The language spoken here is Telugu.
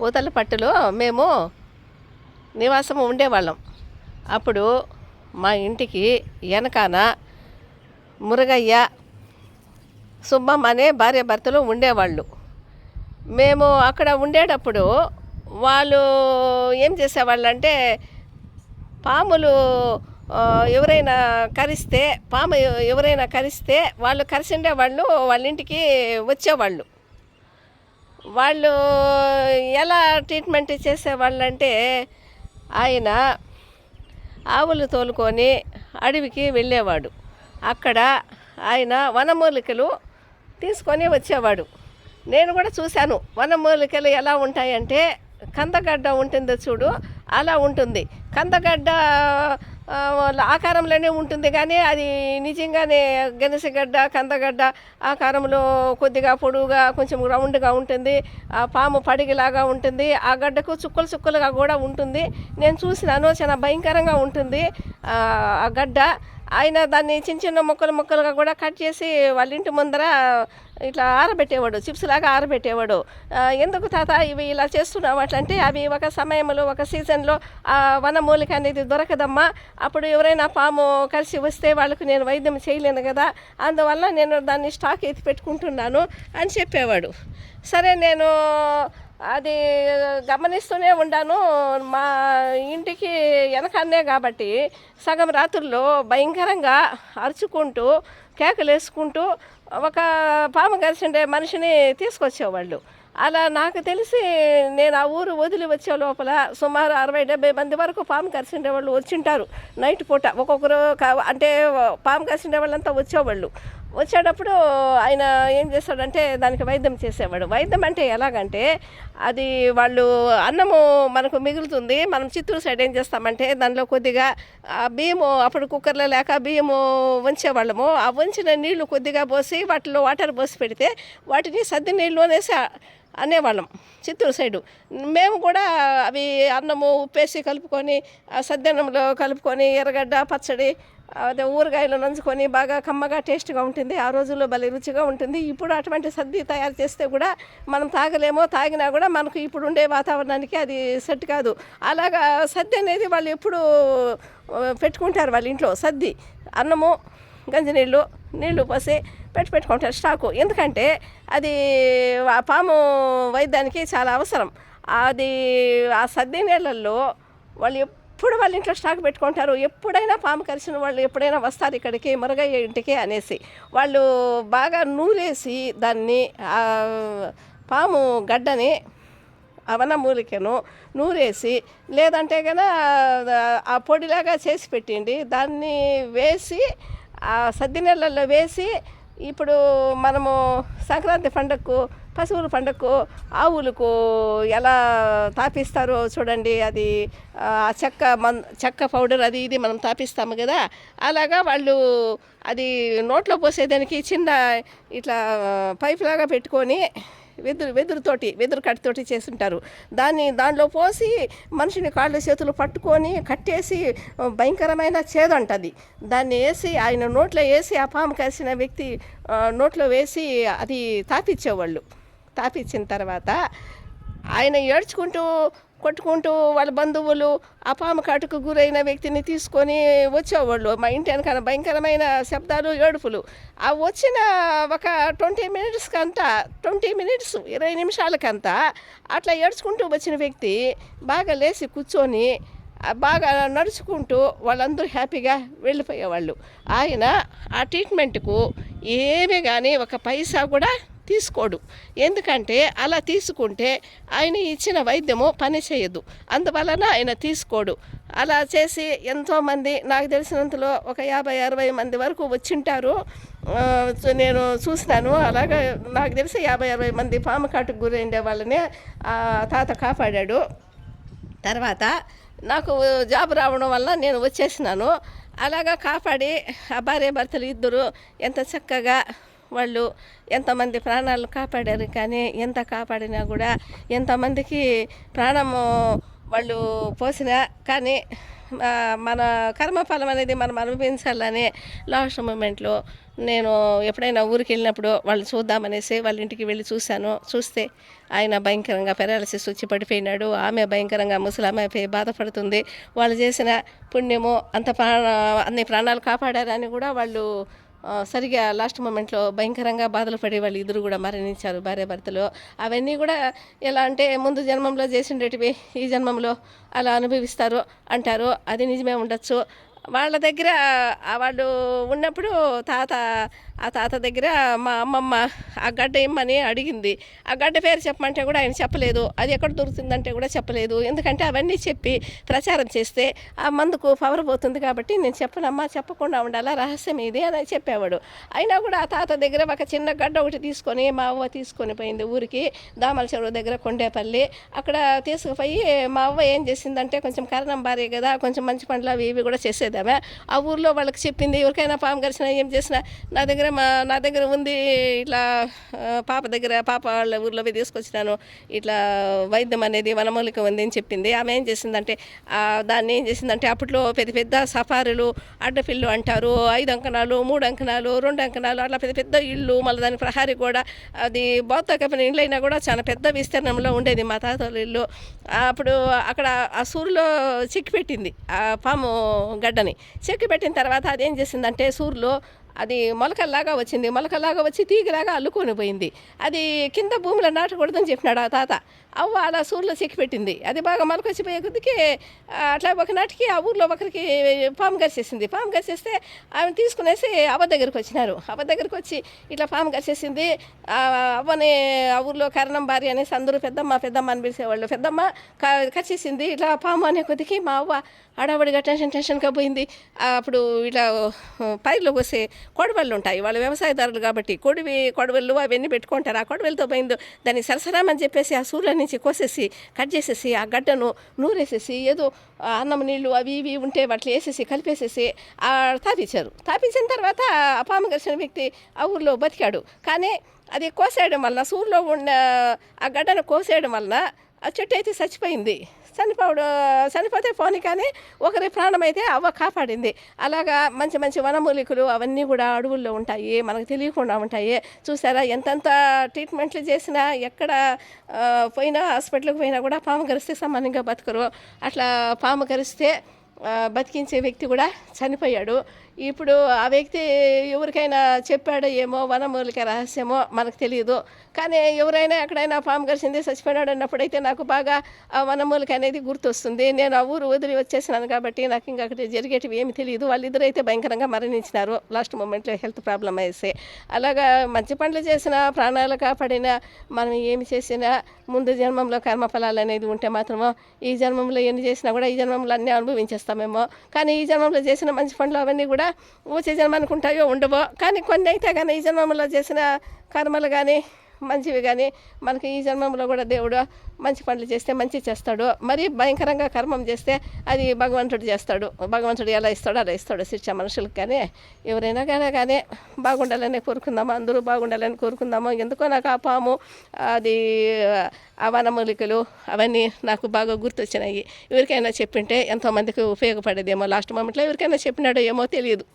పూతలపట్టులో మేము నివాసం ఉండేవాళ్ళం. అప్పుడు మా ఇంటికి వెనకాన మురగయ్య, సుబ్బమ్మ అనే భార్యాభర్తలు ఉండేవాళ్ళు. మేము అక్కడ ఉండేటప్పుడు వాళ్ళు ఏం చేసేవాళ్ళంటే పాములు ఎవరైనా కరిస్తే ఎవరైనా కరిస్తే వాళ్ళు కరిసిండే వాళ్ళు వాళ్ళ ఇంటికి వచ్చేవాళ్ళు. వాళ్ళు ఎలా ట్రీట్మెంట్ చేసేవాళ్ళంటే ఆయన ఆవులు తోలుకొని అడవికి వెళ్ళేవాడు. అక్కడ ఆయన వనమూలికలు తీసుకొని వచ్చేవాడు. నేను కూడా చూశాను. వనమూలికలు ఎలా ఉంటాయంటే కందగడ్డ ఉంటుందో చూడు, అలా ఉంటుంది. కందగడ్డ ఆకారంలోనే ఉంటుంది, కానీ అది నిజంగానే గెనసగడ్డ కందగడ్డ ఆకారంలో కొద్దిగా పొడువుగా కొంచెం రౌండ్గా ఉంటుంది. ఆ పాము పడిగిలాగా ఉంటుంది. ఆ గడ్డకు చుక్కలు చుక్కలుగా కూడా ఉంటుంది. నేను చూసినాను, చాలా భయంకరంగా ఉంటుంది ఆ గడ్డ. ఆయన దాన్ని చిన్న చిన్న ముక్కలుగా కూడా కట్ చేసి వాళ్ళ ఇంటి ముందర ఇట్లా ఆరబెట్టేవాడు, చిప్స్ లాగా ఆరబెట్టేవాడు. ఎందుకు తాత ఇవి ఇలా చేస్తున్నావు అట్లంటే, అవి ఒక సమయంలో ఒక సీజన్లో ఆ వనమూలిక అనేది దొరకదమ్మా, అప్పుడు ఎవరైనా పాము కలిసి వస్తే వాళ్ళకు నేను వైద్యం చేయలేను కదా, అందువల్ల నేను దాన్ని స్టాక్ ఎత్తి పెట్టుకుంటున్నాను అని చెప్పేవాడు. సరే, నేను అది గమనిస్తూనే ఉన్నాను. మా ఇంటికి వెనకన్నే కాబట్టి సగం రాత్రుల్లో భయంకరంగా అరుచుకుంటూ కేకలు వేసుకుంటూ ఒక పాము కలిసిండే మనిషిని తీసుకొచ్చేవాళ్ళు. అలా నాకు తెలిసి నేను ఆ ఊరు వదిలి వచ్చే లోపల సుమారు 60-70 మంది వరకు పాము కరిసిండే వాళ్ళు వచ్చింటారు. నైట్ పూట ఒక్కొక్కరు అంటే పాము కరిసిండే వాళ్ళంతా వచ్చేటప్పుడు ఆయన ఏం చేస్తాడంటే దానికి వైద్యం చేసేవాడు. వైద్యం అంటే ఎలాగంటే, అది వాళ్ళు అన్నము మనకు మిగులుతుంది. మనం చిత్తూరు సైడ్ ఏం చేస్తామంటే దానిలో కొద్దిగా బియ్యము, అప్పుడు కుక్కర్లో లేక బియ్యము వంచేవాళ్ళము. ఆ వంచిన నీళ్లు కొద్దిగా పోసి వాటిలో వాటర్ పోసి పెడితే వాటిని సద్ది నీళ్ళు అనేవాళ్ళం చిత్తూరు సైడు. మేము కూడా అవి అన్నము ఉప్పేసి కలుపుకొని సద్దన్నంలో కలుపుకొని ఎర్రగడ్డ పచ్చడి అదే ఊరగాయలు నంచుకొని బాగా కమ్మగా టేస్ట్గా ఉంటుంది. ఆ రోజుల్లో భలే రుచిగా ఉంటుంది. ఇప్పుడు అటువంటి సద్ది తయారు చేస్తే కూడా మనం తాగలేమో, తాగినా కూడా మనకు ఇప్పుడు ఉండే వాతావరణానికి అది సెట్ కాదు. అలాగా సద్ది అనేది వాళ్ళు ఎప్పుడు పెట్టుకుంటారు వాళ్ళ ఇంట్లో. సద్ది అన్నము గంజి నీళ్ళు పోసి పెట్టుకుంటారు స్టాకు. ఎందుకంటే అది ఆ పాము వైద్యానికి చాలా అవసరం. అది ఆ సద్ది నీళ్ళల్లో వాళ్ళు ఎప్పుడు వాళ్ళ ఇంట్లో స్టాక్ పెట్టుకుంటారు. ఎప్పుడైనా పాము కరిచిన వాళ్ళు ఎప్పుడైనా వస్తారు ఇక్కడికి మురగయ్య ఇంటికి అనేసి వాళ్ళు బాగా నూరేసి దాన్ని పాము గడ్డని వనమూలికను నూరేసి, లేదంటే కనుక ఆ పొడిలాగా చేసి పెట్టండి, దాన్ని వేసి ఆ సద్ది నీళ్ళల్లో వేసి, ఇప్పుడు మనము సంక్రాంతి పండగకు పశువుల పండగకు ఆవులకు ఎలా తాపిస్తారో చూడండి, అది చెక్క పౌడర్ అది ఇది మనం తాపిస్తాము కదా, అలాగా వాళ్ళు అది నోట్లో పోసేదానికి చిన్న ఇట్లా పైప్ లాగా పెట్టుకొని వెదురు కట్టితోటి చేస్తుంటారు. దానిలో పోసి మనిషిని కాళ్ళు చేతులు పట్టుకొని కట్టేసి భయంకరమైన చేదంటది. దాన్ని వేసి ఆయన నోట్లో వేసి ఆ పాము కలిసిన వ్యక్తి నోట్లో వేసి అది తాపిచ్చేవాళ్ళు. తాపిచ్చిన తర్వాత ఆయన ఏడ్చుకుంటూ కొట్టుకుంటూ వాళ్ళ బంధువులు ఆ పాము కాటుకు గురైన వ్యక్తిని తీసుకొని వచ్చేవాళ్ళు. మా ఇంటి వెనకాల భయంకరమైన శబ్దాలు, ఏడుపులు. ఆ వచ్చిన ఒక 20 మినిట్స్ 20 నిమిషాలకంతా అట్లా ఏడ్చుకుంటూ వచ్చిన వ్యక్తి బాగా లేచి కూర్చొని బాగా నడుచుకుంటూ వాళ్ళందరూ హ్యాపీగా వెళ్ళిపోయేవాళ్ళు. ఆయన ఆ ట్రీట్మెంట్కు ఏమీ కానీ ఒక పైసా కూడా తీసుకోడు. ఎందుకంటే అలా తీసుకుంటే ఆయన ఇచ్చిన వైద్యము పని చేయదు, అందువలన ఆయన తీసుకోడు. అలా చేసి ఎంతోమంది, నాకు తెలిసినంతలో ఒక 50-60 మంది వరకు వచ్చింటారు. నేను చూసినాను. అలాగా నాకు తెలిసి 50-60 మంది పాము కాటుకు గురైండే వాళ్ళని తాత కాపాడాడు. తర్వాత నాకు జాబ్ రావడం వల్ల నేను వచ్చేసినాను. అలాగా కాపాడి ఆ భార్యాభర్తలు ఇద్దరు ఎంత చక్కగా వాళ్ళు ఎంతమంది ప్రాణాలు కాపాడారు. కానీ ఎంత కాపాడినా కూడా ఎంతమందికి ప్రాణము వాళ్ళు పోసినా కానీ మన కర్మఫలం అనేది మనం అనుభవించాలనే లాస్ట్ మూమెంట్లో నేను ఎప్పుడైనా ఊరికి వెళ్ళినప్పుడు వాళ్ళు చూద్దామనేసి వాళ్ళ ఇంటికి వెళ్ళి చూశాను. చూస్తే ఆయన భయంకరంగా పెరాలసిస్ వచ్చి పడిపోయినాడు. ఆమె భయంకరంగా ముసలామె బాధపడుతుంది. వాళ్ళు చేసిన పుణ్యము అన్ని ప్రాణాలు కాపాడారని కూడా వాళ్ళు సరిగా లాస్ట్ మూమెంట్లో భయంకరంగా బాధలు పడి వాళ్ళు ఇద్దరు కూడా మరణించారు, భార్యాభర్తలు. అవన్నీ కూడా ఎలా అంటే ముందు జన్మంలో చేసిండేటివి ఈ జన్మంలో అలా అనుభవిస్తారు అంటారు. అది నిజమే ఉండొచ్చు. వాళ్ళ దగ్గర వాళ్ళు ఉన్నప్పుడు ఆ తాత దగ్గర మా అమ్మమ్మ ఆ గడ్డ ఇమ్మని అడిగింది. ఆ గడ్డ పేరు చెప్పమంటే కూడా ఆయన చెప్పలేదు. అది ఎక్కడ దొరుకుతుందంటే కూడా చెప్పలేదు. ఎందుకంటే అవన్నీ చెప్పి ప్రచారం చేస్తే ఆ మందుకు పవర్ పోతుంది కాబట్టి నేను చెప్పనమ్మా, చెప్పకుండా ఉండాలా, రహస్యం ఇది అని చెప్పేవాడు. అయినా కూడా ఆ తాత దగ్గర ఒక చిన్న గడ్డ ఒకటి తీసుకొని మా అవ్వ తీసుకొని పోయింది ఊరికి, దామల చెరువు దగ్గర కొండేపల్లి. అక్కడ తీసుకుపోయి మా అవ్వ ఏం చేసిందంటే కొంచెం కారణం భార్య కదా, కొంచెం మంచి పనులు అవి ఇవి కూడా చేసేదామె. ఆ ఊర్లో వాళ్ళకి చెప్పింది, ఎవరికైనా పాము గరిచినా ఏం చేసినా నా దగ్గర ఉంది, ఇట్లా పాప వాళ్ళ ఊర్లో పోయి తీసుకొచ్చినాను, ఇట్లా వైద్యం అనేది వనమూలిక ఉంది అని చెప్పింది. ఆమె ఏం చేసిందంటే దాన్ని ఏం చేసిందంటే అప్పట్లో పెద్ద పెద్ద సఫారీలు, అడ్డపిల్లు అంటారు, 5 అంకణాలు, 3 అంకణాలు, 2 అంకణాలు, అట్లా పెద్ద పెద్ద ఇళ్ళు, మళ్ళీ దాని ప్రహారీ కూడా అది బౌద్ధ కపిన ఇళ్ళు అయినా కూడా చాలా పెద్ద విస్తీర్ణంలో ఉండేది మా తాత ఇల్లు. అప్పుడు అక్కడ ఆ సూరులో చెక్కి పెట్టింది ఆ పాము గడ్డని. చెక్కి పెట్టిన తర్వాత అదేం చేసిందంటే సూరులో అది మొలకల్లాగా వచ్చి తీగలాగా అల్లుకొని పోయింది. అది కింద భూమిలో నాటకూడదని చెప్పినాడు ఆ తాత. అవ్వ అలా సూర్లో చెక్కి పెట్టింది. అది బాగా మొలకొచ్చిపోయే కొద్దికి అట్లా ఒకనాటికి ఆ ఊర్లో ఒకరికి పాము గరిచేసింది. పాము గరిచేస్తే ఆమె తీసుకునేసి అవ్వ దగ్గరికి వచ్చినారు. అవ్వ దగ్గరికి వచ్చి ఇట్లా పాము గరిచేసింది, అవ్వని ఆ ఊర్లో కరణం భార్య అనేసి అందరూ పెద్దమ్మ అని పిలిచేవాళ్ళు. పెద్దమ్మ కరిచేసింది ఇట్లా పాము అనే కొద్దికి మా అవ్వ హడావుడిగా టెన్షన్గా పోయింది. అప్పుడు ఇట్లా పైర్లో పోసే కొడవళ్ళు ఉంటాయి, వాళ్ళు వ్యవసాయదారులు కాబట్టి కొడవళ్ళు అవన్నీ పెట్టుకుంటారు. ఆ కొడవలతో పోయిందో దాన్ని సరసరామని చెప్పేసి ఆ సూర్యుల నుంచి కోసేసి కట్ చేసేసి ఆ గడ్డను నూరేసేసి ఏదో అన్నం నీళ్ళు అవి ఇవి ఉంటే వాటిని వేసేసి కలిపేసేసి తాపించిన తర్వాత ఆ పాము గరిచిన వ్యక్తి ఆ ఊర్లో బతికాడు. కానీ అది కోసేయడం వలన సూర్యులో ఉన్న ఆ గడ్డను కోసేయడం వలన ఆ చెట్టు అయితే చచ్చిపోయింది. చనిపోతే పోనీ కానీ ఒకరి ప్రాణం అయితే అవ్వ కాపాడింది. అలాగా మంచి మంచి వనమూలికలు అవన్నీ కూడా అడవుల్లో ఉంటాయి, మనకు తెలియకుండా ఉంటాయి. చూసారా, ఎంతెంత ట్రీట్మెంట్లు చేసినా ఎక్కడ పోయినా హాస్పిటల్కి పోయినా కూడా పాము కరిస్తే సామాన్యంగా బతకరు. అట్లా పాము కరిస్తే బతికించే వ్యక్తి కూడా చనిపోయాడు. ఇప్పుడు ఆ వ్యక్తి ఎవరికైనా చెప్పాడో ఏమో, వనమూలిక రహస్యమో మనకు తెలియదు. కానీ ఎవరైనా ఎక్కడైనా పాము కరిచింది చచ్చిపోయినాడు అన్నప్పుడైతే నాకు బాగా ఆ వనమూలిక అనేది గుర్తొస్తుంది. నేను ఆ ఊరు వదిలి వచ్చేసినాను కాబట్టి నాకు ఇంకా అక్కడ జరిగేటివి ఏమి తెలియదు. వాళ్ళిద్దరూ అయితే భయంకరంగా మరణించినారు లాస్ట్ మూమెంట్లో హెల్త్ ప్రాబ్లం వేసి. అలాగా మంచి పనులు చేసినా, ప్రాణాలు కాపాడినా, మనం ఏమి చేసినా ముందు జన్మంలో కర్మఫలాలు అనేది ఉంటే మాత్రమో ఈ జన్మంలో ఎన్ని చేసినా కూడా ఈ జన్మంలో అన్నీ అనుభవించేస్తామేమో. కానీ ఈ జన్మంలో చేసిన మంచి పనులు అవన్నీ కూడా వచ్చే జన్మ అనుకుంటాయో ఉండవో. కానీ కొన్ని అయితే కానీ ఈ జన్మంలో చేసిన కర్మలు కానీ మంచివి కానీ మనకి ఈ జన్మంలో కూడా దేవుడు మంచి పనులు చేస్తే మంచి చేస్తాడు. మరీ భయంకరంగా కర్మం చేస్తే అది భగవంతుడు చేస్తాడు. భగవంతుడు ఎలా ఇస్తాడో అలా ఇస్తాడు శిక్ష మనుషులకు. కానీ ఎవరైనా కానీ బాగుండాలని కోరుకుందాము, అందరూ బాగుండాలని కోరుకుందాము. ఎందుకో నాకు ఆ పాము అది ఆ వనమూలికలు అవన్నీ నాకు బాగా గుర్తొచ్చినాయి. ఎవరికైనా చెప్పింటే ఎంతోమందికి ఉపయోగపడేదేమో. లాస్ట్ మూమెంట్లో ఎవరికైనా చెప్పినాడో ఏమో తెలియదు.